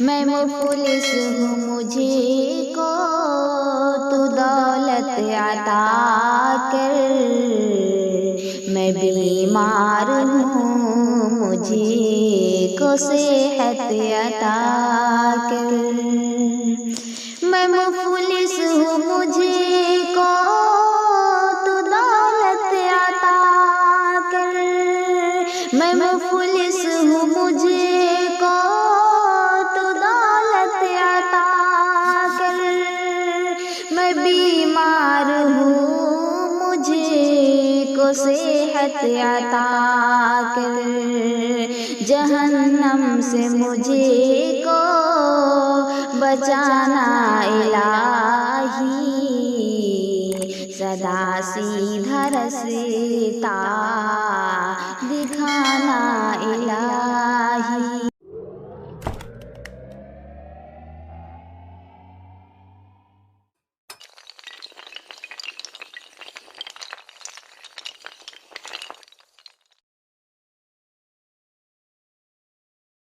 मैं मुफलिस हूँ मुझे को तू दौलत अता कर। मैं बीमार हूँ मुझे को सेहत अता कर। मैं मुफलिस हूँ मुझे को तू दौलत अता कर। मैं मुफलिस हूँ मुझे को तू दौलत अता कर। मैं बीमार हूँ मुझे को सेहत अता कर। जहन्नम से मुझे को बचाना इलाही, सदा सीधा रास्ता दिखाना इलाही।